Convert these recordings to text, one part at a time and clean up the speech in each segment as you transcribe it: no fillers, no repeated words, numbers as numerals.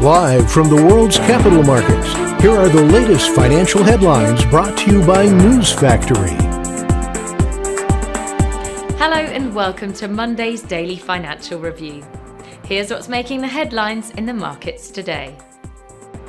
Live from the world's capital markets, here are the latest financial headlines brought to you by News Factory. Hello and welcome to Monday's Daily Financial Review. Here's what's making the headlines in the markets today.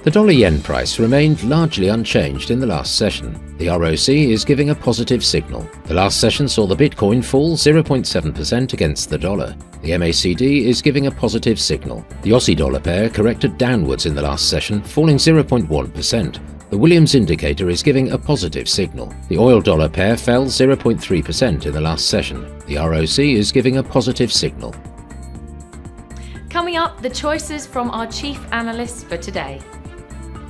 The dollar-yen price remained largely unchanged in the last session. The ROC is giving a positive signal. The last session saw the Bitcoin fall 0.7% against the dollar. The MACD is giving a positive signal. The Aussie dollar pair corrected downwards in the last session, falling 0.1%. The Williams indicator is giving a positive signal. The oil dollar pair fell 0.3% in the last session. The ROC is giving a positive signal. Coming up, the choices from our chief analysts for today.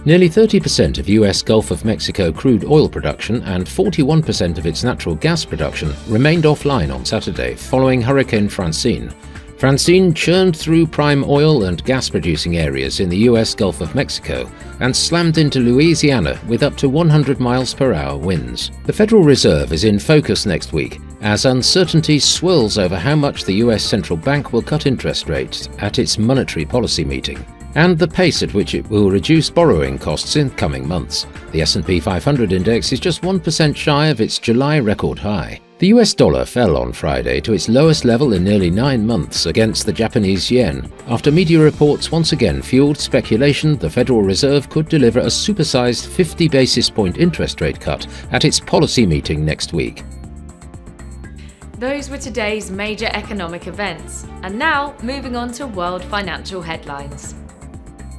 Nearly 30% of US Gulf of Mexico crude oil production and 41% of its natural gas production remained offline on Saturday following Hurricane Francine. Francine churned through prime oil and gas-producing areas in the US Gulf of Mexico and slammed into Louisiana with up to 100 miles per hour winds. The Federal Reserve is in focus next week as uncertainty swirls over how much the US Central Bank will cut interest rates at its monetary policy meeting, and the pace at which it will reduce borrowing costs in coming months. The S&P 500 index is just 1% shy of its July record high. The US dollar fell on Friday to its lowest level in nearly 9 months against the Japanese yen, after media reports once again fueled speculation the Federal Reserve could deliver a supersized 50 basis point interest rate cut at its policy meeting next week. Those were today's major economic events. And now, moving on to world financial headlines.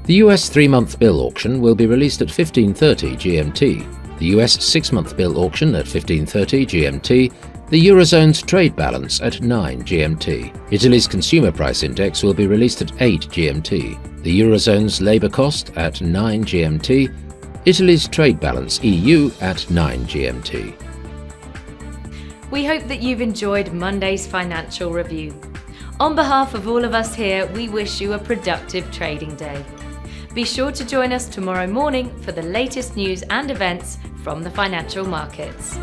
The US 3-month bill auction will be released at 15:30 GMT, the US 6-month bill auction at 15:30 GMT, the Eurozone's trade balance at 9 GMT. Italy's consumer price index will be released at 8 GMT, the Eurozone's labour cost at 9 GMT, Italy's trade balance EU at 9 GMT. We hope that you've enjoyed Monday's financial review. On behalf of all of us here, we wish you a productive trading day. Be sure to join us tomorrow morning for the latest news and events from the financial markets.